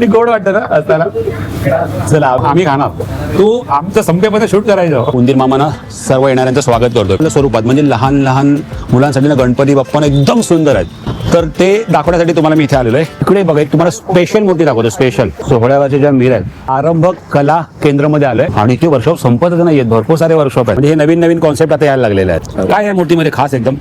किती गोड वाटतं ना असताना. चला आम्ही खाणार, तू आमचं संपेपर्यंत शूट करायचं. उंदीर मामाना सर्व येणाऱ्यांचं स्वागत करतो स्वरूपात. म्हणजे लहान लहान मुलांसाठी ना गणपती बाप्पा एकदम सुंदर आहेत. तर ते दाखवण्यासाठी तुम्हाला मी इथे आलेलो आहे. इकडे बघा एक तुम्हाला स्पेशल मूर्ती दाखवतो. स्पेशल सोहळ्याच्या ज्या मिर आहेत आरंभ कला केंद्रामध्ये आलोय आणि ते वर्कशॉप संपतच नाहीयेत. भरपूर सारे वर्कशॉप आहेत. म्हणजे हे नवीन नवीन कॉन्सेप्ट आता यायला लागलेले आहेत. काय आहे मूर्तीमध्ये खास एकदम?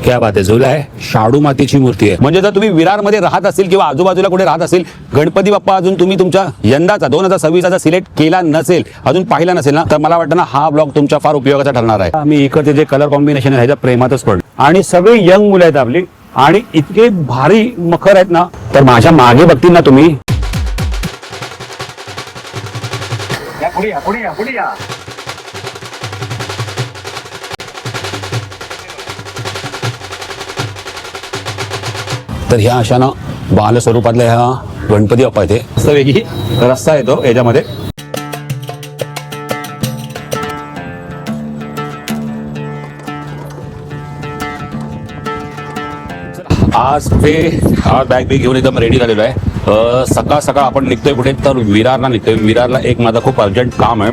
क्या बात आहे. झुला आहे, शाडू मातीची मूर्ती आहे. म्हणजे जर तुम्ही विरारमध्ये राहत असेल किंवा आजूबाजूला कुठे राहत असेल, गणपती बाप्पा अजून तुम्ही तुमच्या यंदाचा 2026चा सिलेक्ट केला नसेल, अजून पाहिला नसेल ना, तर मला वाटतं ना हा ब्लॉग तुमच्या फार उपयोगाचा ठरणार आहे. मी इकडचे जे कलर कॉम्बिनेशन आहे ह्याच्या प्रेमातच पडलो. आणि सगळे यंग मुलं आहेत आपली आणि इतके भारी मखर आहेत ना. तर माझ्या मागे बघतील ना तुम्ही, तर ह्या अशा ना बाल स्वरूपातल्या ह्या गणपती बाप्पा इथे मस्त वेगळी रस्ता येतो याच्यामध्ये. आज बॅग बी घेऊन एकदम रेडी झालेलो आहे. सकाळ सकाळ आपण निघतोय कुठे, तर विरारला निघतोय. विरारला एक माझं खूप अर्जंट काम आहे,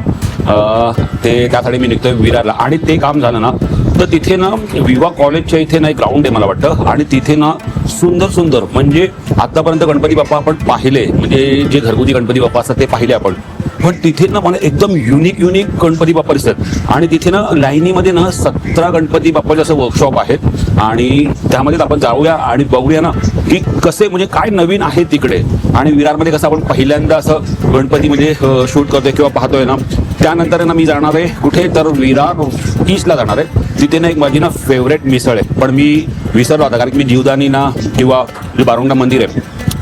ते त्यासाठी मी निघतोय विरारला. आणि ते काम झालं ना तर तिथे ना विवा कॉलेजच्या इथे ना एक ग्राउंड आहे मला वाटतं. आणि तिथे ना सुंदर सुंदर म्हणजे आतापर्यंत गणपती बाप्पा आपण पाहिले, म्हणजे जे घरगुती गणपती बाप्पा असतात ते पाहिले आपण, पण तिथे ना मला एकदम युनिक गणपती बाप्पा दिसतात. आणि तिथे ना लाईनीमध्ये ना 17 गणपती बाप्पाचे असं वर्कशॉप आहेत आणि त्यामध्ये आपण जाऊया आणि बघूया ना की कसे म्हणजे काय नवीन आहे तिकडे. आणि विरारमध्ये कसं आपण पहिल्यांदा असं गणपती म्हणजे शूट करतोय किंवा पाहतोय ना. त्यानंतर ना मी जाणार आहे कुठे, तर विरार ईस्टला जाणार आहे. तिथे ना एक माझी ना फेवरेट मिसळ आहे, पण मी विसरलो आता, कारण की मी जीवदानी ना किंवा जे बारुंडा मंदिर आहे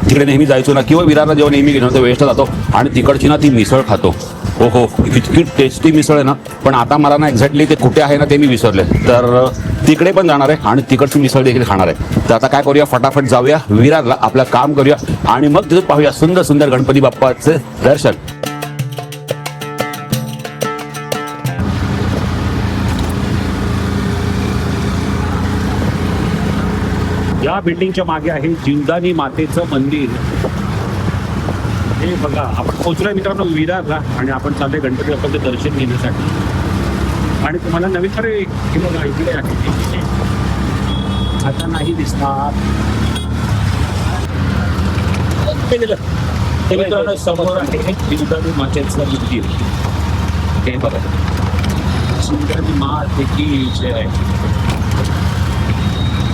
तिकडे नेहमी जायचो ना, किंवा विरारला जेव्हा नेहमी गेलो तर वेस्टला जातो आणि तिकडची ना ती मिसळ खातो. हो इतकी टेस्टी मिसळ आहे ना. पण आता मला ना एक्झॅक्टली ते कुठे आहे ना ते मी विसरले. तर तिकडे पण जाणार आहे आणि तिकडची मिसळ देखील खाणार आहे. तर आता काय करूया, फटाफट जाऊया विरारला, आपलं काम करूया आणि मग तिथं पाहूया सुंदर सुंदर गणपती बाप्पाचे दर्शन. या बिल्डिंगच्या मागे आहे जीवदानी मातेचं मंदिर. हे बघा आपण पोहोचलोय मित्रांनो विरारला आणि आपण चाललोय गणपती बाप्पाचं दर्शन घेण्यासाठी. आणि तुम्हाला नवीन तरी हे बघा इकडे आहे, आता नाही दिसणार ते मित्रांनो. समोर आहे जीवदानी मातेचं मंदिर. हे बघा जीवदानी मातेची जय आहे.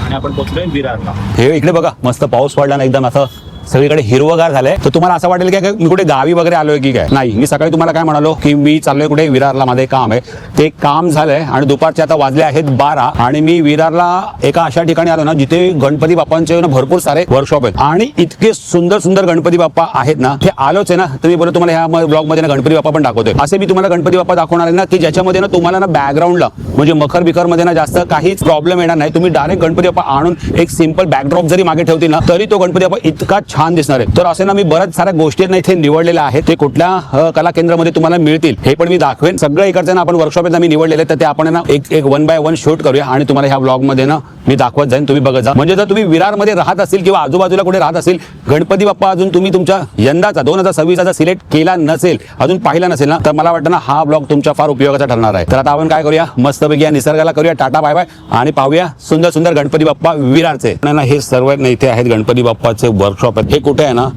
आणि आपण पोहोचलोय विरारला. हे इकडे बघा मस्त पाऊस पडला ना, एकदम असं सगळीकडे हिरवगार झालंय. तर तुम्हाला असं वाटेल की मी कुठे गावी वगैरे आलोय की काय. नाही, मी सकाळी तुम्हाला काय म्हणालो की मी चाललोय कुठे विरारला, माझं काम आहे. ते काम झालंय आणि दुपारचे आता वाजले आहेत 12 आणि मी विरारला एका अशा ठिकाणी आलो ना जिथे गणपती बाप्पांचे ना भरपूर सारे वर्कशॉप आहेत आणि इतके सुंदर सुंदर गणपती बाप्पा आहेत ना. हे आलोच आहे ना तर मी बोलतो तुम्हाला ह्या ब्लॉग मध्ये ना गणपती बाप्पा पण दाखवतोय. असे मी तुम्हाला गणपती बाप्पा दाखवणार आहे ना की ज्याच्यामध्ये ना तुम्हाला ना बॅकग्राऊंडला म्हणजे मखर बिखर मध्ये ना जास्त काहीच प्रॉब्लेम येणार नाही. तुम्ही डायरेक्ट गणपती बाप्पा आणून एक सिंपल बॅकड्रॉप जरी मागे ठेवतील ना तरी तो गणपती बाप्पा इतका छान दिसणार आहे. तर असे ना मी बऱ्याच साऱ्या गोष्टी ना इथे निवडलेल्या आहेत. ते कुठल्या कला केंद्रामध्ये तुम्हाला मिळतील हे पण मी दाखवेन. सगळं इकडचं ना आपण वर्कशॉप मी निवडलेले, तर ते आपण ना एक 1 बाय 1 शूट करूया आणि तुम्हाला ह्या ब्लॉग मध्ये ना मी दाखवत जाईन, तुम्ही बघत जा. म्हणजे जर तुम्ही विरारमध्ये राहत असेल किंवा आजूबाजूला कुठे राहत असेल, गणपती बाप्पा अजून तुम्ही तुमच्या यंदाचा 2026चा सिलेक्ट केला नसेल, अजून पाहिला नसेल ना, तर मला वाटतं ना हा ब्लॉग तुमच्या फार उपयोगाचा ठरणार आहे. तर आता आपण काय करूया, मस्तपैकी या निसर्गाला करूया टाटा बाय बाय आणि पाहूया सुंदर सुंदर गणपती बाप्पा विरारचे. हे सर्व इथे आहेत गणपती बाप्पाचे वर्कशॉप आहेत. हे कुठे आहे ना,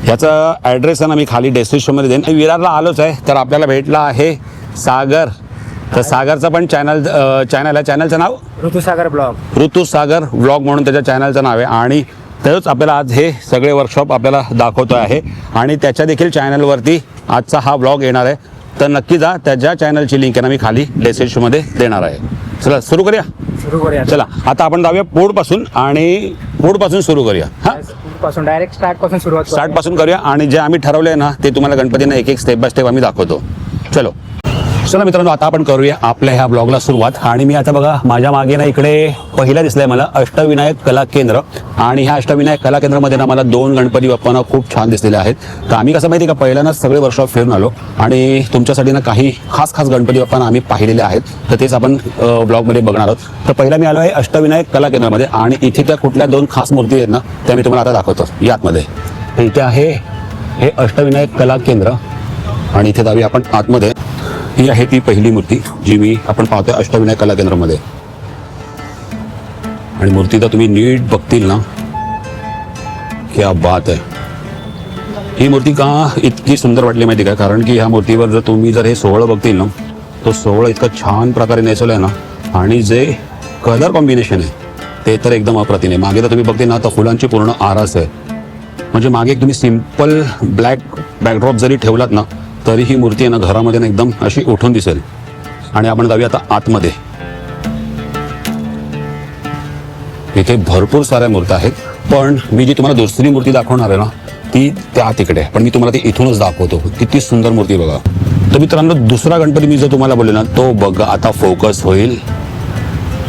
ह्याचा ॲड्रेस आहे ना मी खाली डिस्क्रिप्शनमध्ये देईन. विरारला आलोच आहे तर आपल्याला भेटला आहे सागर. तर सागरचं पण चॅनल आहे. चॅनलचं नाव ऋतुसागर ब्लॉग म्हणून त्याच्या चॅनलचं नाव आहे. आणि तेच आपल्याला आज हे सगळे वर्कशॉप आपल्याला दाखवतो आहे आणि त्याच्या देखील चॅनलवरती आजचा हा ब्लॉग येणार आहे. तर नक्की जा, त्याच्या चॅनलची लिंक आहे ना मी खाली डिस्क्रिप्शनमध्ये देणार आहे. चला सुरू करूया. चला आता आपण जाऊया पुढपासून आणि पुढपासून सुरू करूया. डायरेक्ट स्टार्ट पासून करूया आणि जे आम्ही ठरवलंय ना ते तुम्हाला गणपतींना एक स्टेप बाय स्टेप आम्ही दाखवतो. चलो. चला मित्रांनो, आता आपण करूया आपल्या ह्या ब्लॉगला सुरुवात. आणि मी आता बघा माझ्या मागे ना इकडे पहिला दिसलाय मला अष्टविनायक कला केंद्र. आणि ह्या अष्टविनायक कला केंद्रामध्ये ना मला 2 गणपती बाप्पांना खूप छान दिसलेले आहेत. तर आम्ही कसं माहिती का, पहिल्यांदाच सगळे वर्कशॉप फिरून आलो आणि तुमच्यासाठी ना काही खास गणपती बाप्पांना आम्ही पाहिलेले आहेत. तर तेच आपण ब्लॉगमध्ये बघणार आहोत. तर पहिला मी आलो आहे अष्टविनायक कला केंद्रामध्ये आणि इथे त्या कुठल्या 2 खास मूर्ती आहेत ना त्या मी तुम्हाला आता दाखवतो. या आतमध्ये इथे आहे हे अष्टविनायक कला केंद्र आणि इथे जाऊया आपण आतमध्ये. ही आहे ती पहिली मूर्ती जी आपण पाहतोय अष्टविनायक कला केंद्रामध्ये. आणि मूर्ती तर तुम्ही नीट बघतील ना, क्या बात आहे. ही मूर्ती का इतकी सुंदर वाटली माहिती का, कारण की ह्या मूर्तीवर जर तुम्ही हे सोहळं बघतील ना, तो सोहळं इतकं छान प्रकारे नेसवलंय ना आणि जे कलर कॉम्बिनेशन आहे ते तर एकदम अप्रतिम आहे. मागे तर तुम्ही बघतील ना तर फुलांची पूर्ण आरास आहे. म्हणजे मागे एक तुम्ही सिंपल ब्लॅक बॅकड्रॉप जरी ठेवलात ना तरी ही मूर्ती आहे ना घरामध्ये ना एकदम अशी उठून दिसेल. आणि आपण जाऊया आता आतमध्ये. इथे भरपूर साऱ्या मूर्त्या आहेत, पण मी जी तुम्हाला दुसरी मूर्ती दाखवणार आहे ना ती त्या तिकडे आहे, पण मी तुम्हाला ती इथूनच दाखवतो. किती सुंदर मूर्ती बघा. तर मित्रांनो, दुसरा गणपती मी जो तुम्हाला बोलले ना तो बघा आता फोकस होईल.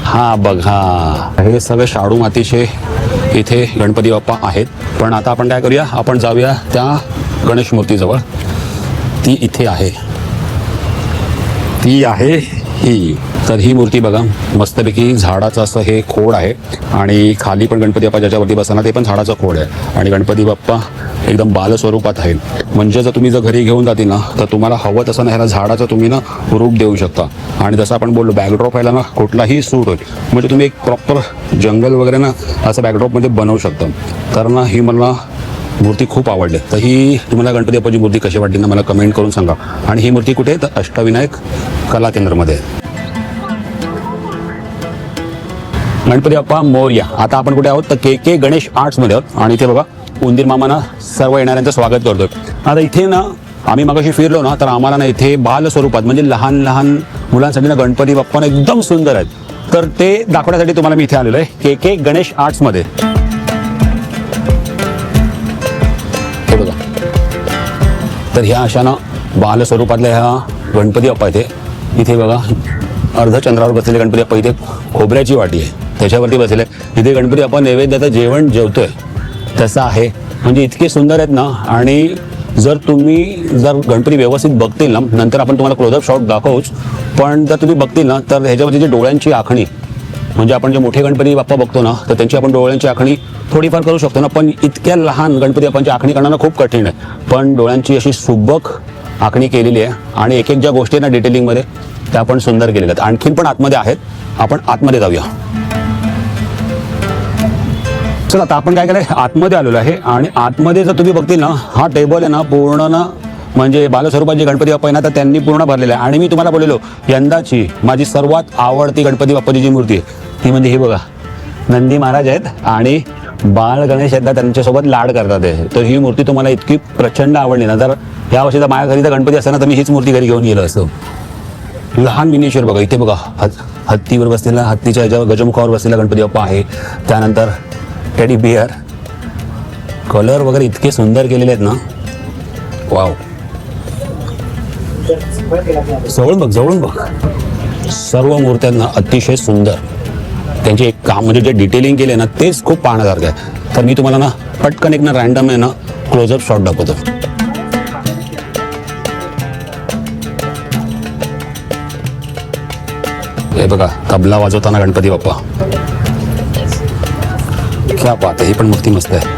हा बघा, हे सगळे शाडू मातीचे इथे गणपती बाप्पा आहेत. पण आता आपण काय करूया, आपण जाऊया त्या गणेश मूर्तीजवळ. ती इथे आहे, ती आहे ही. तर ही मूर्ती बघा, मस्तपैकी झाडाचं असं हे खोड आहे आणि खाली पण गणपती बाप्पा ज्याच्यावरती बसताना ते पण झाडाचं खोड आहे. आणि गणपती बाप्पा एकदम बालस्वरूपात आहे. म्हणजे जर तुम्ही घरी घेऊन जातील ना तर तुम्हाला हवं तसं ना ह्याला झाडाचं तुम्ही ना रूप देऊ शकता. आणि जसं आपण बोललो बॅकड्रॉप व्हायला ना कुठलाही सूट होईल. म्हणजे तुम्ही एक प्रॉपर जंगल वगैरे ना असं बॅकड्रॉपमध्ये बनवू शकता. तर ना ही मला मूर्ती खूप आवडली. तर ही तुम्हाला गणपती बाप्पाची मूर्ती कशी वाटली ना मला कमेंट करून सांगा. आणि ही मूर्ती कुठे आहे तर अष्टविनायक कला केंद्रामध्ये. गणपती बाप्पा मोरया. आता आपण कुठे आहोत तर के गणेश आर्ट्समध्ये आहोत. आणि इथे बघा उंदीर मामाना सर्व येणाऱ्यांचं स्वागत करतोय. आता इथे ना आम्ही मगाशी फिरलो ना तर आम्हाला ना इथे बाल स्वरूपात म्हणजे लहान लहान मुलांसाठी ना गणपती बाप्पा ना एकदम सुंदर आहेत. तर ते दाखवण्यासाठी तुम्हाला मी इथे आलेलो आहे के गणेश आर्ट्समध्ये. हे बघा, तर ह्या अशा ना बाल स्वरूपातल्या ह्या गणपती बाप्पा इथे बघा अर्धचंद्रावर बसलेले गणपती बाप्पा. इथे खोबऱ्याची वाटी आहे त्याच्यावरती बसलेले. इथे गणपती बाप्पा नैवेद्याचं जेवण जेवतोय तसं आहे. म्हणजे इतके सुंदर आहेत ना. आणि जर गणपती व्यवस्थित बघतील ना, नंतर आपण तुम्हाला क्लोजअप शॉट दाखवूच, पण जर तुम्ही बघतील ना तर ह्याच्यावरती जे डोळ्यांची आखणी, म्हणजे आपण जे मोठे गणपती बाप्पा बघतो ना तर त्यांची आपण डोळ्यांची आखणी थोडीफार करू शकतो ना, पण इतक्या लहान गणपती बाप्पांची आखणी करणं खूप कठीण आहे. पण डोळ्यांची अशी सुबक आखणी केलेली आहे आणि एक ज्या गोष्टी ना डिटेलिंगमध्ये त्या पण सुंदर केलेल्या आहेत. आणखीन पण आतमध्ये आहेत, आपण आतमध्ये जाऊया. चला आता आपण काय केलंय, आतमध्ये आलेलो आहे. आणि आतमध्ये जर तुम्ही बघतील ना हा टेबल आहे ना पूर्ण ना म्हणजे बालस्वरूपात जे गणपती बाप्पा आहे ना तर त्यांनी पूर्ण भरलेलं आहे. आणि मी तुम्हाला बोललेलो यंदाची माझी सर्वात आवडती गणपती बाप्पाची जी मूर्ती आहे ती म्हणजे ही बघा, नंदी महाराज आहेत आणि बाळ गणेश आहेत, त्यांच्यासोबत लाड करतात आहे. तर ही मूर्ती तुम्हाला इतकी प्रचंड आवडली ना, तर या वर्षीचा माझ्या घरी जर गणपती असताना तर मी हीच मूर्ती घरी घेऊन गेलो असतो. लहान मिनिचर बघा, इथे बघा हत्तीवर बसलेला, हत्तीच्या ह्याच्यावर गजमुखावर बसलेला गणपती बाप्पा आहे. त्यानंतर टेडी बिअर, कलर वगैरे इतके सुंदर केलेले आहेत ना, वाव. जवळून बघ सर्व मूर्त्यांना अतिशय सुंदर त्यांचे एक काम म्हणजे जे डिटेलिंग केले ना तेच खूप पाहण्यासारखं आहे. तर मी तुम्हाला ना पटकन एक ना रॅन्डम आहे ना क्लोजअप शॉट दाखवतो. हे बघा तबला वाजवताना गणपती बाप्पा, क्या बात आहे. ही पण मूर्ती मस्त आहे.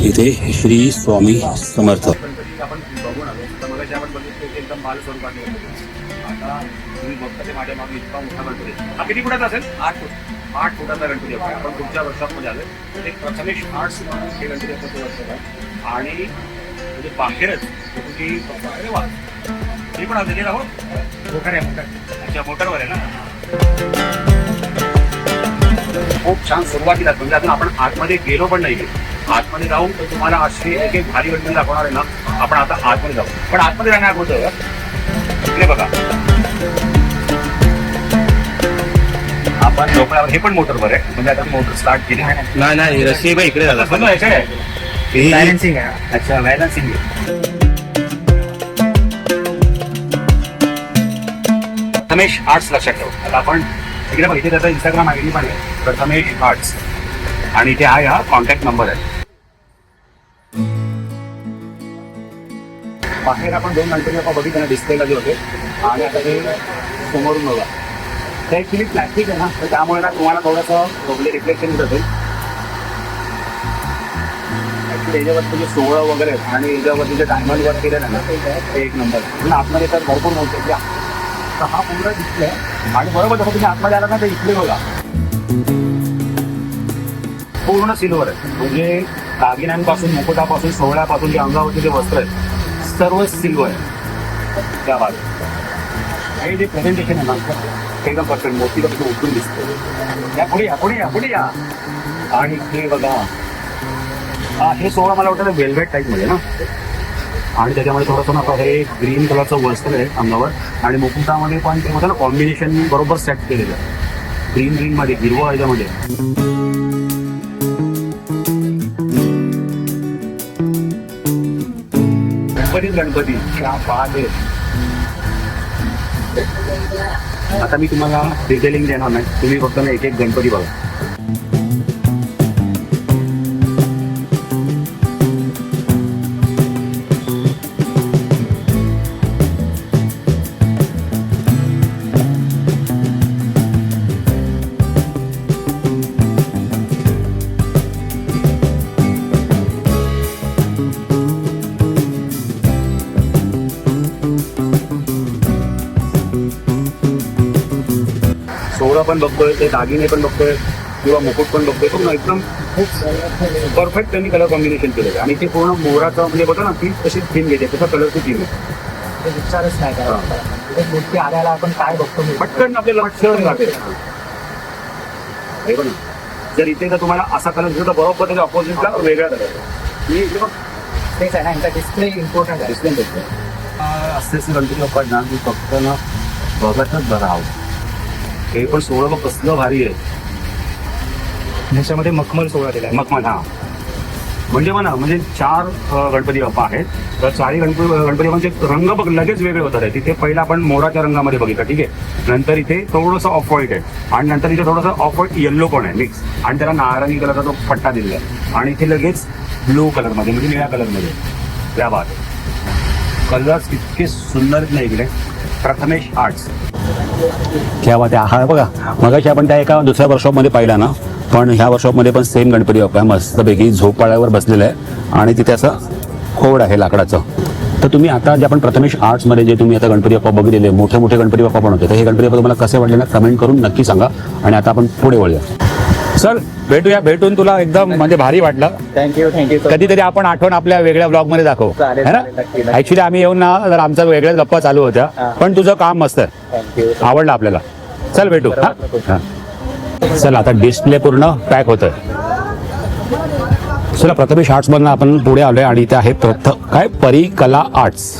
इथे श्री स्वामी समर्थ. आपण बघून आलो तर मग आपण बघितलं की एकदम बाल स्वरूपात आता तुम्ही बघता ते माझ्या मागे इतका मोठा गणपती. हा किती फुटाचा असेल? 8 फुटाचा गणपती आहे. आपण पुढच्या वर्षामध्ये आलो एक प्रथमेश आर्ट्स हे गणपती आपण वर्षात आहे. आणि म्हणजे बाहेरच तुम्ही अरे वा, हे पण आलेली आहोत मोटर आहे. अच्छा, मोटरवर आहे ना. खूप छान सुरुवातीला म्हणजे अजून आपण आतमध्ये गेलो पण नाही. आतमध्ये जाऊन तुम्हाला अशी एक एक भारी गणपती दाखवणार आहे ना. आपण आता आतमध्ये जाऊ, पण आतमध्ये जाण्या अगोदर इकडे बघा आपण झोपड्यावर हे पण मोटरवर आहे, म्हणजे आता मोटर स्टार्ट केली नाही नाही रशी बा इकडे झाला बॅलन्सिंग आहे. अच्छा बॅलन्सिंग आहे. प्रथमेश आर्ट्स लक्षात ठेव. आता आपण इकडे बघ, इथे त्याचा इंस्टाग्राम आयडी पण आहे, प्रथमेश आर्ट्स, आणि इथे आहे हा कॉन्टॅक्ट नंबर आहे. बाहेर आपण 2 गणपती बाप्पा बघितले ना डिस्प्लेला जे होते, आणि आता ते समोरून बघा. ते ॲक्च्युली प्लॅस्टिक आहे ना, तर त्यामुळे ना तुम्हाला थोडंसं रिफ्लेक्शन येत असेल. ॲक्च्युली याच्यावरती जे सोहळं वगैरे आहेत आणि याच्यावरती जे डायमंड वर्क केलेलं ना ते एक नंबर. पण आतमध्ये तर भरपूर नव्हते की हा पूर्ण डिस्प्ले आहे. आणि बरोबर जसं तुम्ही आतमध्ये आला ना ते इकडे बघा पूर्ण सिल्वर आहे, म्हणजे दागिन्यांपासून मुकुटापासून सोहळ्यापासून जे अंगावरती जे वस्त्र आहेत सर्व सिल्वर आहे. त्या बाजू हे जे प्रेझेंटेशन आहे ना एकदम परफेक्ट, मोठी तर उठून दिसते. या पुढे या पुढे या पुढे या. आणि हे बघा हे सोहळा मला वाटतं वेल्वेट टाईपमध्ये ना, आणि त्याच्यामध्ये थोडंसं ना हे ग्रीन कलरचं वस्त्र आहे अंगावर, आणि मुकुटामध्ये पण ते ना कॉम्बिनेशन बरोबर सेट केलेलं आहे. ग्रीन मध्ये हिरवं याच्यामध्ये. गणपती क्या बात आहे. आता मी तुम्हाला डिटेलिंग देणार नाही, तुम्ही फक्त ना एक एक गणपती बघा. सोहळा पण बघतोय, ते दागिने पण बघतोय किंवा मुकुट पण बघतोय, पण एकदम खूप परफेक्ट त्यांनी कलर कॉम्बिनेशन केलेलं आहे. आणि ते पूर्ण मोराचं म्हणजे बघा ना ती तशी थीम घेते, तसा कलरची थीम आहे. विचारच नाही का मूर्ती आल्याला आपण काय बघतो पटकन आपल्याला लक्षण जाते. हे बघा, जर इथे जर तुम्हाला असा कलर दिसतो तर बरोबर त्याच्या ऑपोजिटला वेगळा कलर. मी तेच आहे ना, यांचा डिस्प्ले इम्पॉर्टंट आहे. डिस्प्ले असे गणपती बाप्पा ना मी फक्त ना बघतच बरं आहोत. हे पण सोहळं बघ कसलं भारी आहे. ह्याच्यामध्ये मखमल सोहळा दिला मखमल. हा म्हणजे म्हणा म्हणजे 4 गणपती बाप्पा आहेत, तर 4 गणपती बाप्पांचे रंग बघ लगेच वेगळे होतात आहे. तिथे पहिला आपण मोराच्या रंगामध्ये बघितलं, ठीक आहे. नंतर इथे थोडंसं ऑफ व्हाईट आहे, आणि नंतर इथे थोडंसं ऑफ व्हाईट येल्लो पण आहे मिक्स, आणि त्याला नारंगी कलरचा तो पट्टा दिलेला आहे. आणि इथे लगेच ब्लू कलरमध्ये म्हणजे निळ्या कलरमध्ये. त्या बात कलर्स इतके सुंदर नाही इकडे. प्रथमेश आर्ट्स क्या बात आहे. हा बघा, मगाशी आपण त्या एका दुसऱ्या वर्कशॉपमध्ये पाहिला ना, पण ह्या वर्कशॉपमध्ये पण सेम गणपती बाप्पा मस्तपैकी झोपाळ्यावर बसलेलं आहे, आणि तिथे असं खोड आहे लाकडाचं. तर तुम्ही आता जे आपण प्रथमेश आर्ट्समध्ये जे तुम्ही आता गणपती बाप्पा बघितलेले मोठे मोठे गणपती बाप्पा पण होते, तर हे गणपती बाप्पा तुम्हाला कसे वाटले ना कमेंट करून नक्की सांगा. आणि आता आपण पुढे वळूया. सर भेटूया, भेटून तुला एकदम म्हणजे भारी वाटलं. थँक्यू. कधीतरी आपण आठवण आपल्या वेगळ्या ब्लॉगमध्ये दाखवू, चालेल, है ना. नक्की. ऍक्च्युली आम्ही येऊन ना जर आमचा वेगळ्याच गप्पा चालू होत्या, पण तुझं काम मस्त आहे, थँक्यू. आवडलं आपल्याला. चल भेटू. हा चल, आता डिस्प्ले पूर्ण पॅक होतोय. चला, प्रथमेश आर्ट्समधनं आपण पुढे आलोय, आणि इथे आहे काय परिकला आर्ट्स.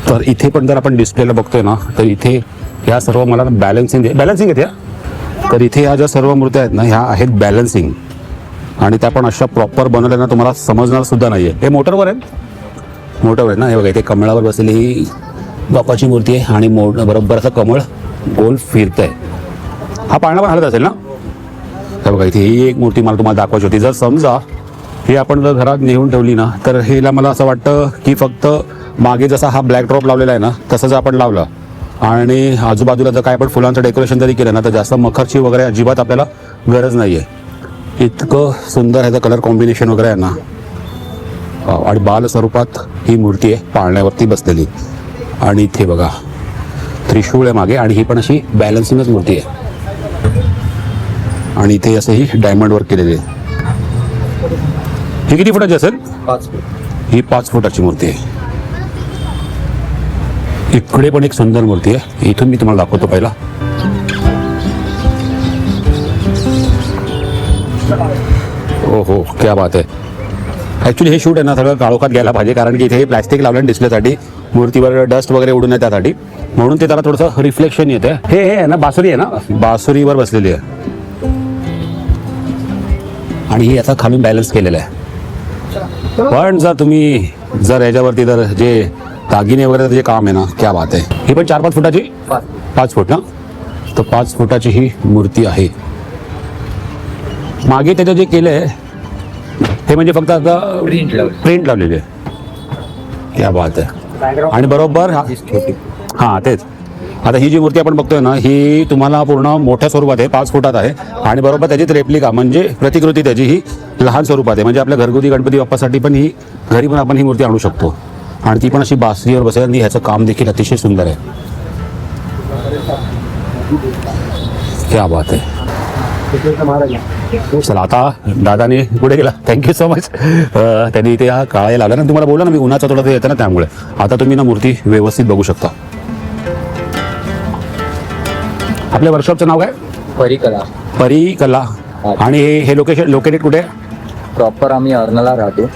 तर इथे पण जर आपण डिस्प्लेला बघतोय ना, तर इथे ह्या सर्व मला बॅलन्सिंग येते. तर इथे ह्या ज्या सर्व मूर्त्या आहेत ना, ह्या आहेत बॅलन्सिंग, आणि त्या पण अशा प्रॉपर बनवल्या ना तुम्हाला समजणार सुद्धा नाहीये. हे मोटरवर आहेत ना. हे बघा, इथे कमळावर बसलेली ही बाप्पाची मूर्ती आहे, आणि बरोबर असं कमळ गोल फिरतंय. हा पाळणा पण हलत असेल ना. हे बघा, इथे ही एक मूर्ती मला तुम्हाला दाखवायची होती. जर समजा ही आपण जर घरात नेऊन ठेवली ना, तर हेला मला असं वाटतं की फक्त मागे जसा हा ब्लॅक ड्रॉप लावलेला आहे ना, तसं जर आपण लावलं आणि आजूबाजूला जर काय आपण फुलांचं डेकोरेशन जरी केलं ना, तर जास्त मखरची वगैरे अजिबात आपल्याला गरज नाही आहे. इतकं सुंदर ह्याचं कलर कॉम्बिनेशन वगैरे आहे ना. आणि बाल स्वरूपात ही मूर्ती आहे पाळण्यावरती बसलेली. आणि इथे बघा त्रिशूळ आहे मागे, आणि ही पण अशी बॅलन्सिंगच मूर्ती आहे. आणि इथे असं ही डायमंड वर्क केलेली आहे. ही किती फुटाची असेल? 5 फूट. ही 5 फुटाची मूर्ती आहे. इकडे पण एक सुंदर मूर्ती आहे, इथून मी तुम्हाला दाखवतो पहिला. ओ हो, क्या बात आहे. ॲक्च्युली हे शूट आहे ना सगळं काळोखात घ्यायला पाहिजे, कारण की इथे हे प्लॅस्टिक लावलं डिस्प्लेसाठी, मूर्तीवर डस्ट वगैरे उडू नये त्यासाठी, म्हणून ते त्याला थोडंसं रिफ्लेक्शन येते. हे आहे ना बासुरी आहे ना, बासुरीवर बसलेली आहे आणि ही याचा खालून बॅलन्स केलेला आहे. पण जर याच्यावरती जर जे दागिने वगैरे जे काम आहे ना, क्या बात आहे. ही पण 4-5 फुटाची, 5 फूट ना, तर 5 फुटाची ही मूर्ती आहे. मागे त्याचं जे केलं आहे हे म्हणजे फक्त आता प्रिंट लावलेली आहे. क्या बात आहे. आणि बरोबर हां तेच. आता ही जी मूर्ती आपण बघतोय ना, ही तुम्हाला पूर्ण मोठ्या स्वरूपात आहे, 5 फुटात आहे आणि बरोबर त्याचीच रेप्लिका म्हणजे प्रतिकृती त्याची ही लहान स्वरूपात आहे. म्हणजे आपल्या घरगुती गणपती बाप्पासाठी पण ही घरी पण आपण ही मूर्ती आणू शकतो आणि ती पण अशी बासरीवर बसेल आणि ह्याचं काम देखील अतिशय सुंदर आहे. क्या बात आहे. चला आता दादाने पुढे गेला, थँक्यू सो मच. त्यांनी इथे हा काळा लावला ना, तुम्हाला बोला ना मी उन्हाचा थोडं येतं ना, त्यामुळे आता तुम्ही ना मूर्ती व्यवस्थित बघू शकता. आपल्या वर्कशॉपचं नाव काय? परिकला. आणि हे लोकेटेड कुठे? प्रॉपर आम्ही अर्नाला राहतो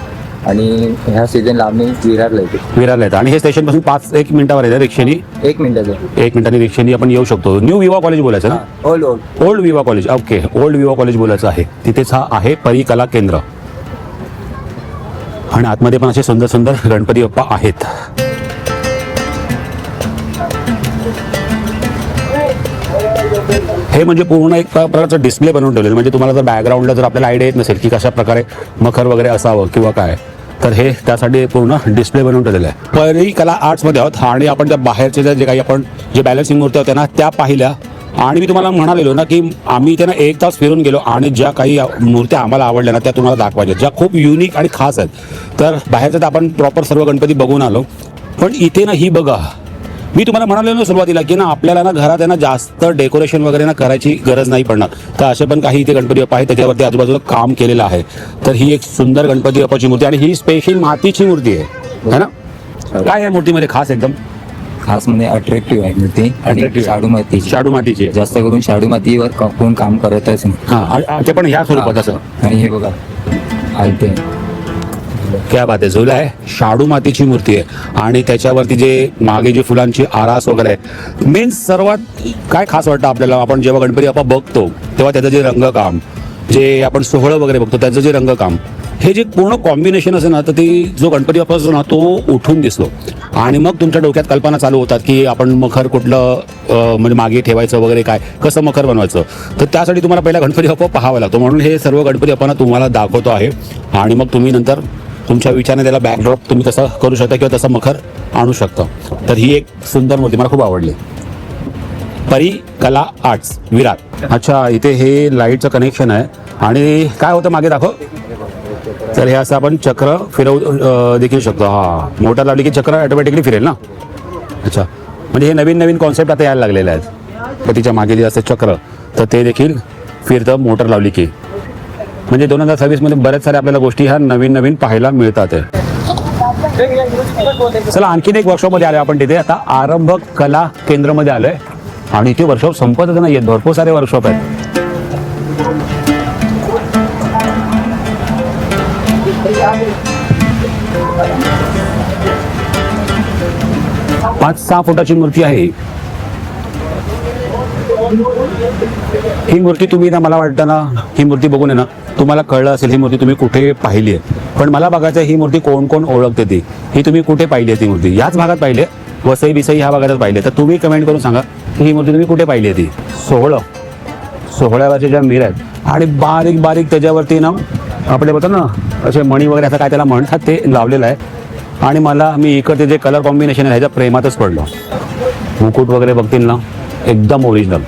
आणि ह्या सीझनला आम्ही विरारला येतो. आणि हे स्टेशनपासून 5-1 मिनिटावर आहे रिक्षेनी. 1 मिनिटाचं 1 मिनिटांनी रिक्षेने आपण येऊ शकतो. न्यू विवा कॉलेज बोलायचं ना? ओल्ड विवा कॉलेज. ओके, ओल्ड विवा कॉलेज बोलायचं आहे. तिथेच हा आहे परिकला केंद्र. आणि आतमध्ये पण असे सुंदर सुंदर गणपती बाप्पा आहेत. हे म्हणजे पूर्ण एक प्रकारचं डिस्प्ले बनवून ठेवलेलं. म्हणजे तुम्हाला जर बॅकग्राऊंडला जर आपल्याला आयडिया येत नसेल की कशा प्रकारे मखर वगैरे असावं किंवा काय, तर हे त्यासाठी पूर्ण डिस्प्ले बनवून ठेवलेलं आहे. परिकला आर्ट्समध्ये आहोत आणि आपण त्या बाहेरचे जे काही आपण जे बॅलन्सिंग मूर्ती होत्या ना त्या पाहिल्या. आणि मी तुम्हाला म्हणालेलो ना की आम्ही त्यांना 1 तास फिरून गेलो आणि ज्या काही मूर्त्या आम्हाला आवडल्या ना त्या तुम्हाला दाखवायच्या, ज्या खूप युनिक आणि खास आहेत. तर बाहेरचं तर आपण प्रॉपर सर्व गणपती बघून आलो, पण इथे ना ही बघा. मी तुम्हाला म्हणालो ना सुरुवातीला की ना आपल्याला ना घरात आहे ना जास्त डेकोरेशन वगैरे ना करायची गरज नाही पडणार. तर असे पण काही इथे गणपती बाप्पा आहे, त्याच्यावरती आजूबाजूला काम केलेलं आहे. तर ही एक सुंदर गणपती बाप्पाची मूर्ती आणि ही स्पेशल मातीची मूर्ती आहे ना. काय आहे मूर्तीमध्ये खास? एकदम खास म्हणजे अट्रॅक्टिव्ह आहे मूर्ती आणि शाडू मातीची जास्त करून शाडू मातीवर कोण काम करतच नाही. हां, ते पण ह्या स्वरूपात असं. आणि हे बघा आलते, क्या बात आहे. झुला आहे, शाडू मातीची मूर्ती आहे आणि त्याच्यावरती जे मागे जे फुलांची आरास वगैरे आहे. मेन सर्वात काय खास वाटतं आपल्याला, आपण जेव्हा गणपती बाप्पा बघतो तेव्हा त्याचं जे रंगकाम, जे आपण सोहळं वगैरे बघतो त्याचं जे रंगकाम, हे जे पूर्ण कॉम्बिनेशन असेल ना, तर ती जो गणपती बाप्पा असतो ना तो उठून दिसतो. आणि मग तुमच्या डोक्यात कल्पना चालू होतात की आपण मखर कुठलं म्हणजे मागे ठेवायचं वगैरे, काय कसं मखर बनवायचं. तर त्यासाठी तुम्हाला पहिला गणपती बाप्पा पाहावा लागतो. म्हणून हे सर्व गणपती बाप्पांना तुम्हाला दाखवतो आहे आणि मग तुम्ही नंतर तुमच्या विचाराने त्याला बॅकड्रॉप तुम्ही तसं करू शकता किंवा तसं मखर आणू शकता. तर ही एक सुंदर मूर्ती मला खूप आवडली. परिकला आर्ट्स विरार. अच्छा, इथे हे लाईटचं कनेक्शन आहे आणि काय होतं मागे दाखव. तर हे असं आपण चक्र फिरवू देखील शकतो. हां, मोटर लावली की चक्र ऑटोमॅटिकली फिरेल ना. अच्छा, म्हणजे हे नवीन नवीन कॉन्सेप्ट आता यायला लागलेले आहेत. तर तिच्या मागे जे असतं चक्र तर ते देखील फिरतं मोटर लावली की. म्हणजे 2026 मध्ये बऱ्याच साऱ्या आपल्याला गोष्टी ह्या नवीन नवीन पाहायला मिळतात. चला आणखीन एक वर्कशॉपमध्ये आलो आपण. तिथे आता आरंभ कला केंद्रामध्ये आलोय आणि इथे वर्कशॉप संपतच नाही आहेत, भरपूर सारे वर्कशॉप आहेत. 5-6 फुटाची मूर्ती आहे ही मूर्ती. तुम्ही ना, मला वाटतं ना ही मूर्ती बघून आहे ना तुम्हाला कळलं असेल ही मूर्ती तुम्ही कुठे पाहिली आहे. पण मला बघायचं ही मूर्ती कोण कोण ओळखते ती, ही तुम्ही कुठे पाहिली आहे ती मूर्ती. याच भागात पाहिली आहे, वसई बिसई ह्या भागातच पाहिली. तर तुम्ही कमेंट करून सांगा की ही मूर्ती तुम्ही कुठे पाहिली आहे ती. सोहळ्यावरच्या ज्या मिऱ्या आहेत आणि बारीक बारीक त्याच्यावरती ना आपले बोलतो ना असे मणी वगैरे असं काय त्याला म्हणतात ते लावलेलं आहे. आणि मी इकडचे जे कलर कॉम्बिनेशन आहे ह्याच्या प्रेमातच पडलो. मुकुट वगैरे बघतील ना एकदम ओरिजिनल.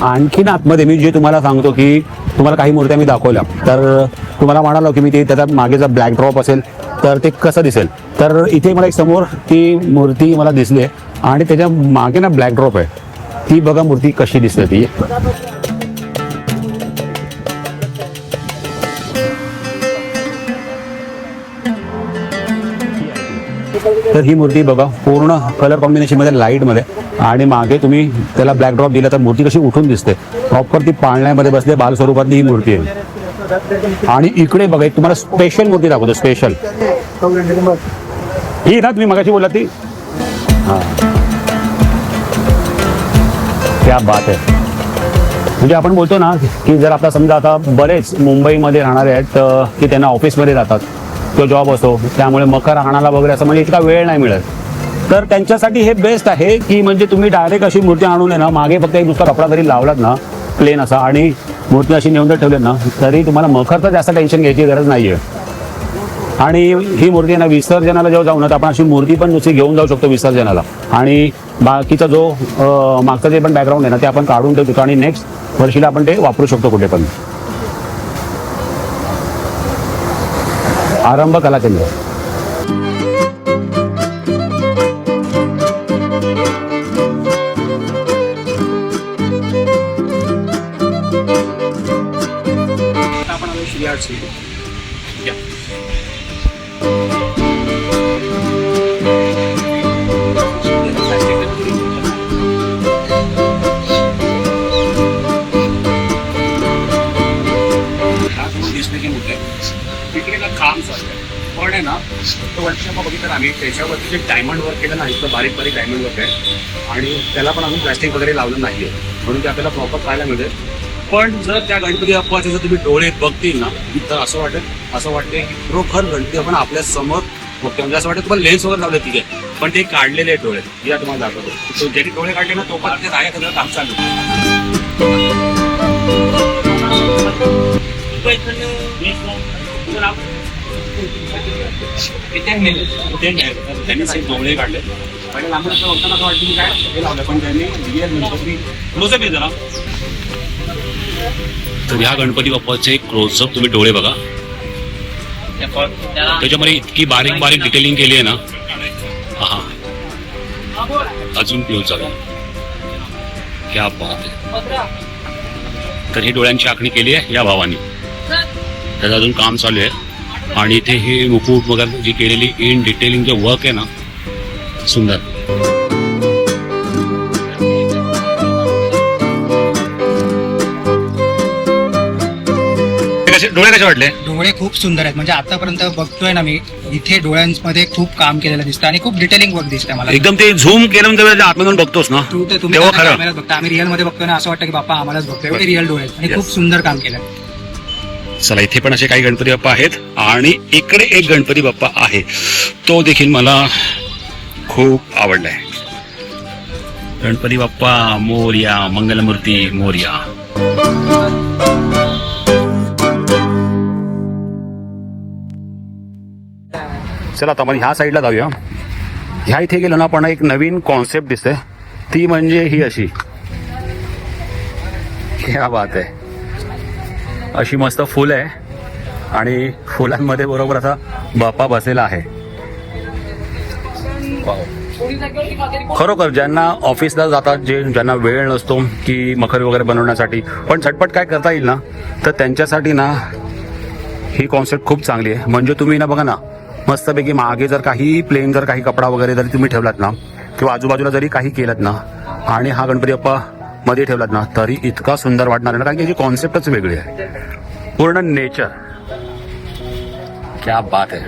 आणखीन आतमध्ये मी जे तुम्हाला सांगतो की तुम्हाला काही मूर्त्या मी दाखवल्या, तर तुम्हाला म्हणालो की मी ते त्याचा मागेचा ब्लॅक ड्रॉप असेल तर ते कसं दिसेल. तर इथे मला एक समोर ती मूर्ती मला दिसली आहे आणि त्याच्या मागे ना ब्लॅक ड्रॉप आहे. ती बघा मूर्ती कशी दिसते ती. तर ही मूर्ती बघा पूर्ण कलर कॉम्बिनेशनमध्ये लाईटमध्ये आणि मागे तुम्ही त्याला ब्लॅक ड्रॉप दिला तर मूर्ती कशी उठून दिसते. प्रॉपर ती पाळण्यामध्ये बसले बाल स्वरूपातली ही मूर्ती आहे. आणि इकडे बघा एक तुम्हाला स्पेशल मूर्ती दाखवतो, स्पेशल ही ना तुम्ही मगाशी बोलला ती, हा क्या बात आहे. म्हणजे आपण बोलतो ना की जर आता समजा आता बरेच मुंबईमध्ये राहणारे आहेत की त्यांना ऑफिसमध्ये राहतात तो जॉब असतो, त्यामुळे मकर आणायला वगैरे असं म्हणजे इतका वेळ नाही मिळत, तर त्यांच्यासाठी हे बेस्ट आहे की म्हणजे तुम्ही डायरेक्ट अशी मूर्ती आणून आहे ना, मागे फक्त एक दुसरा कपडा जरी लावलात ना प्लेन असा आणि मूर्ती अशी नेऊन जर ठेवलीत ना, तरी तुम्हाला मखरचं जास्त टेन्शन घ्यायची गरज नाही आहे. आणि ही मूर्ती ना विसर्जनाला जेव्हा जाऊ ना तर आपण अशी मूर्ती पण नुसती घेऊन जाऊ शकतो विसर्जनाला, आणि बाकीचा जो मागचं जे पण बॅकग्राऊंड आहे ना ते आपण काढून ठेवतो आणि नेक्स्ट वर्षीला आपण ते वापरू शकतो कुठे पण. आरंभ कला केंद्र. आपण आलो श्री आर्ट्स. या. तिकडे ना काम चालू आहे, पण आहे ना तो वर्कशॉप बघितलं आम्ही त्याच्यावरती जे डायमंड वर्क केलं नाही, इतकं बारीक बारीक डायमंड वर्क आहे आणि त्याला पण अजून प्लॅस्टिक वगैरे लावलं नाही आहे, म्हणून ते आपल्याला प्रॉपर पाहायला मिळेल. पण जर त्या गणपती बाप्पाचे जर तुम्ही डोळे बघतील ना तर असं वाटते की खरोखर गणपती आपण आपल्या समोर बघतो. म्हणजे असं वाटतं तुम्हाला लेन्स वगैरे लावले ठीक आहे, पण ते काढलेले आहेत डोळे. या तुम्हाला दाखवतो, तो ज्यांनी डोळे काढले ना तो पण ते राया सगळं काम चालू. त्यांनी डोळे काढले पहिले लांबून असं बघताना असं वाटतं की काय हे लावलं, पण त्यांनी रिअल गणपती क्लोजअप येतं ना. तर ह्या गणपती बाप्पाचे क्लोजअप तुम्ही डोळे बघा, त्याच्यामध्ये इतकी बारीक बारीक डिटेलिंग केली आहे ना, हा अजून क्लोज झालं, क्या बात आहे. तर ही डोळ्यांची आखणी केली आहे या भावानी, त्याचं अजून काम चालू आहे. आणि इथे हे मुकुट वगैरे जी केलेली इन डिटेलिंग जे वर्क आहे ना, सुंदर. डोळे कसे वाटले? डोळे खूप सुंदर आहेत, म्हणजे आतापर्यंत बघतोय ना मी इथे डोळ्यांमध्ये खूप काम केलेलं दिसतं आणि खूप डिटेलिंग वर्क दिसतंय मला. एकदम ते झूम केल्यानंतर आतमधून बघतोस ना तुम्ही तेव्हा खरं कॅमेऱ्यात बघता, आम्ही रिअल मध्ये बघतोय ना असं वाटतं की बाप्पा आम्हालाच बघतोय, एवढे रिअल डोळे आहेत आणि खूप सुंदर काम केलं. चला, इथे पण असे काही गणपती बाप्पा आहेत आणि इकडे एक गणपती बाप्पा आहे, तो देखील मला खूप आवडलाय. गणपती बाप्पा मोरया, मंगलमूर्ती मोरया. चला आता आपण ह्या साईडला जाऊया. ह्या इथे गेलो ना पण एक नवीन कॉन्सेप्ट दिसते, ती म्हणजे ही अशी, क्या बात आहे. अशी मस्त फुल आहे आणि फुलांमध्ये बरोबर असा बाप्पा बसलेला आहे. खरोखर ज्यांना ऑफिसला जातात, ज्यांना वेळ नसतो की मखर वगैरे बनवण्यासाठी, पण झटपट काय करता येईल ना, तर त्यांच्यासाठी ना ही कॉन्सेप्ट खूप चांगली आहे. म्हणजे तुम्ही ना बघा ना मस्तपैकी मागे जर काही प्लेन जर काही कपडा वगैरे जरी तुम्ही ठेवलात ना किंवा आजूबाजूला जरी काही केलं ना आणि हा गणपती बाप्पा मध्ये ठेवलात ना तरी इतका सुंदर वाटणार आहे ना, कारण की याची कॉन्सेप्टच वेगळी आहे. पूर्ण नेचर, क्या बात आहे.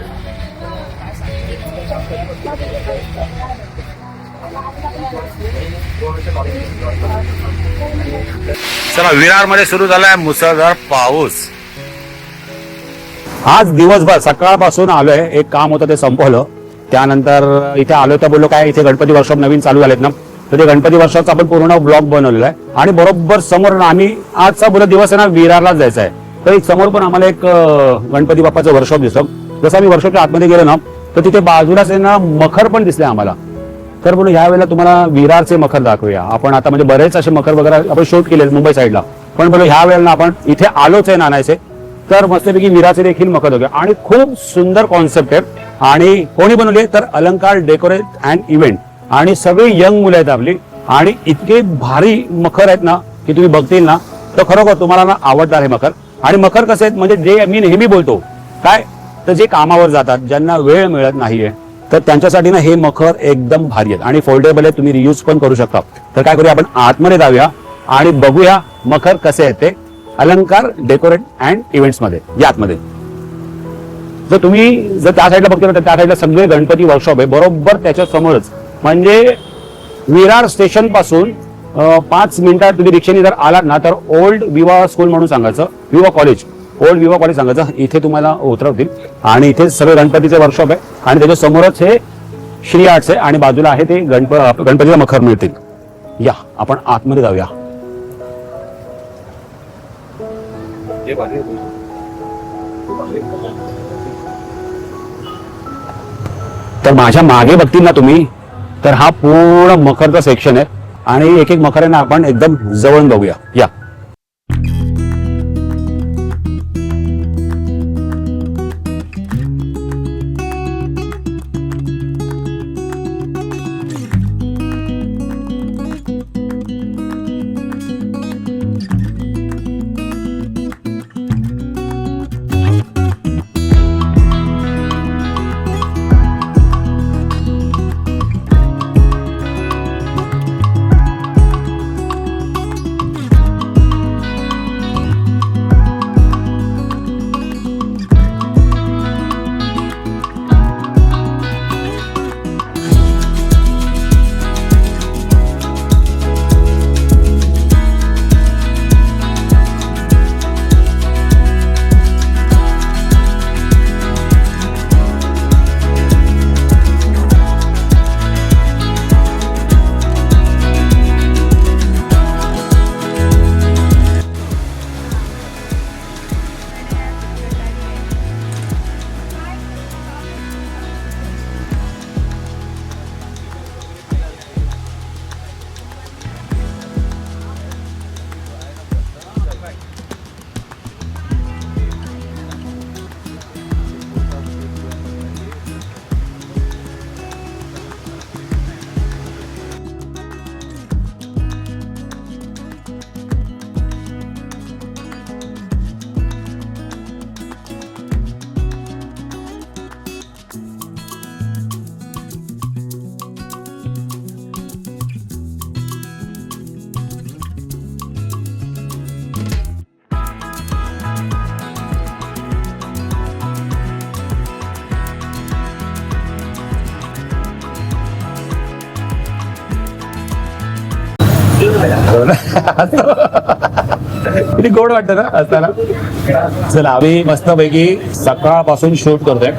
चला, विरारमध्ये सुरू झालाय मुसळधार पाऊस. आज दिवसभर सकाळपासून आलोय, एक काम होतं ते संपवलं, त्यानंतर इथे आलोय तर बोललो काय इथे गणपती वर्कशॉप नवीन चालू झालेत ना, तर ते गणपती वर्कशॉपचा आपण पूर्ण ब्लॉग बनवलेला आहे. आणि बरोबर समोर आम्ही आजचा बोलत दिवस आहे ना विरारलाच जायचा आहे, तर एक समोर पण आम्हाला एक गणपती बाप्पाचं वर्कशॉप दिसतं. जसं आम्ही वर्कशॉपच्या आतमध्ये गेलो ना तर तिथे बाजूलाच आहे ना मखर पण दिसले आम्हाला. तर बोलू ह्या वेळेला तुम्हाला विरारचे मखर दाखवूया आपण. आता म्हणजे बरेच असे मखर वगैरे आपण शूट केले मुंबई साईडला, पण बोलू ह्या वेळेला आपण इथे आलोच आहे नानायचे, तर मस्तपैकी विराचे देखील मखर बघूया. आणि खूप सुंदर कॉन्सेप्ट आहे. आणि कोणी बनवले तर अलंकार डेकोरेट अँड इव्हेंट, आणि सगळी यंग मुलं आहेत आपली, आणि इतके भारी मखर आहेत ना की तुम्ही बघतील ना तर खरोखर तुम्हाला ना आवडणार हे मखर. आणि मखर कसे आहेत म्हणजे जे मी नेहमी बोलतो काय, तर जे कामावर जातात, ज्यांना वेळ मिळत नाहीये, तर त्यांच्यासाठी ना हे मखर एकदम भारी आहेत आणि फोल्डेबल आहे, तुम्ही रियूज पण करू शकता. तर काय करूया आपण आतमध्ये जाऊया आणि बघूया मखर कसे आहेत ते. अलंकार डेकोरेट अँड इव्हेंट्स मध्ये या आतमध्ये. जर तुम्ही जर त्या साईडला बघतो तर त्या साईडला सगळे गणपती वर्कशॉप आहे. बरोबर त्याच्या समोरच म्हणजे विरार स्टेशन पासून 5 मिनिटात तुम्ही रिक्षाने जर आलात ना तर ओल्ड विवा स्कूल म्हणून सांगायचं, विवा कॉलेज, ओल्ड विवा कॉलेज सांगायचं, इथे तुम्हाला उतरवतील आणि इथे सगळं गणपतीचे वर्कशॉप आहे आणि त्याच्या समोरच हे श्री आर्ट्स आहे आणि बाजूला आहे ते गणपतीला मखर मिळतील. या आपण आतमध्ये जाऊया. तर माझ्या मागे बघतील ना तुम्ही तर हा पूर्ण मखरचा सेक्शन आहे आणि एक एक मखर आहे ना आपण एकदम जवळून बघूया. या किती गोड वाटतं ना असताना. चला आम्ही मस्तपैकी सकाळपासून शूट करतोय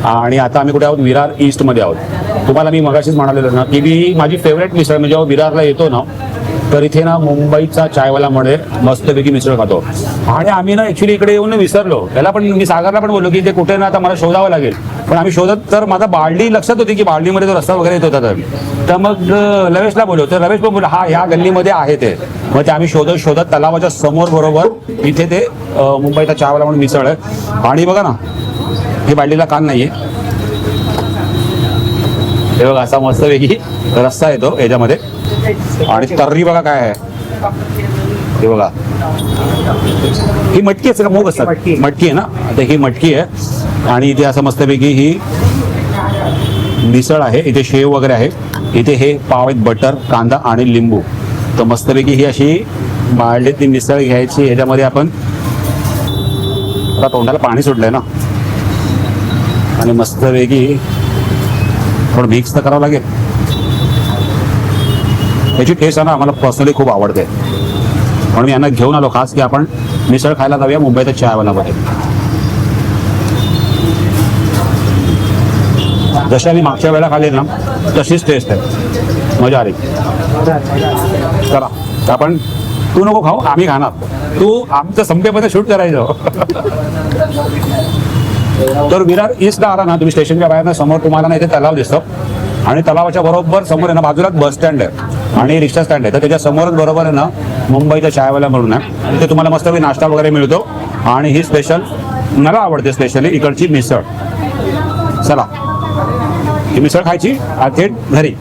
आणि आता आम्ही कुठे आहोत, विरार ईस्ट मध्ये आहोत. तुम्हाला मी मगाशीच म्हणालेलं ना की मी माझी फेवरेट मिसळ म्हणजे जेव्हा विरारला येतो ना तर इथे ना मुंबईचा चायवाला मध्ये मस्तपैकी मिसळ खातो. आणि आम्ही ना ऍक्च्युली इकडे येऊन विसरलो. त्याला पण मी सागरला पण बोललो की ते कुठे ना आता मला शोधावं लागेल. पण आम्ही शोधत तर माझा बार्डी लक्षात होती की बार्डीमध्ये तो रस्ता वगैरे येत होता. तर मग लवेशला बोललो तर लवेश पण बोलला हा ह्या गल्लीमध्ये आहे ते. मग ते आम्ही शोधत शोधत तलावाच्या समोर बरोबर इथे ते मुंबईचा चायवाला म्हणून मिसळ आहे. आणि बघा ना हे बार्डीला कान नाहीये, हे बघा असा मस्तपैकी रस्ता येतो याच्यामध्ये. आणि तर्री बघा काय आहे, हे बघा ही मटकी आहे, मूग असतात मटकी आहे ना, आता ही मटकी आहे. आणि इथे असं मस्तपैकी ही मिसळ आहे. इथे शेव वगैरे आहे. इथे हे पाव आहेत, बटर, कांदा आणि लिंबू. तर मस्तपैकी ही अशी बाळलेली मिसळ घ्यायची. ह्याच्यामध्ये आपण आता तोंडाला पाणी सुटलंय ना आणि मस्तपैकी थोडं मिक्स तर करावं लागेल. याची टेस्ट आहे ना आम्हाला पर्सनली खूप आवडते म्हणून मी यांना घेऊन आलो खास की आपण मिसळ खायला जाऊया मुंबईच्या चायवालामध्ये. जशी आम्ही मागच्या वेळेला खाल्ली ना तशीच टेस्ट आहे, मजा आली. चला आपण तू नको खाऊ, आम्ही खाणार, तू आमचं संपेमध्ये शूट करायचं. तर विरार ईस्टला आला ना तुम्ही स्टेशनच्या बाहेर ना समोर तुम्हाला ना इथे तलाव दिसतो आणि तलावाच्या बरोबर समोर आहे ना बाजूलाच बस स्टँड आहे आणि रिक्षा स्टँड आहे. तर त्याच्या समोरच बरोबर आहे ना मुंबईचा चायवाला म्हणून आहे. तिथे तुम्हाला मस्त नाश्ता वगैरे मिळतो आणि ही स्पेशल मला आवडते स्पेशली इकडची मिसळ. चला ही मिसळ खायची थेट घरी.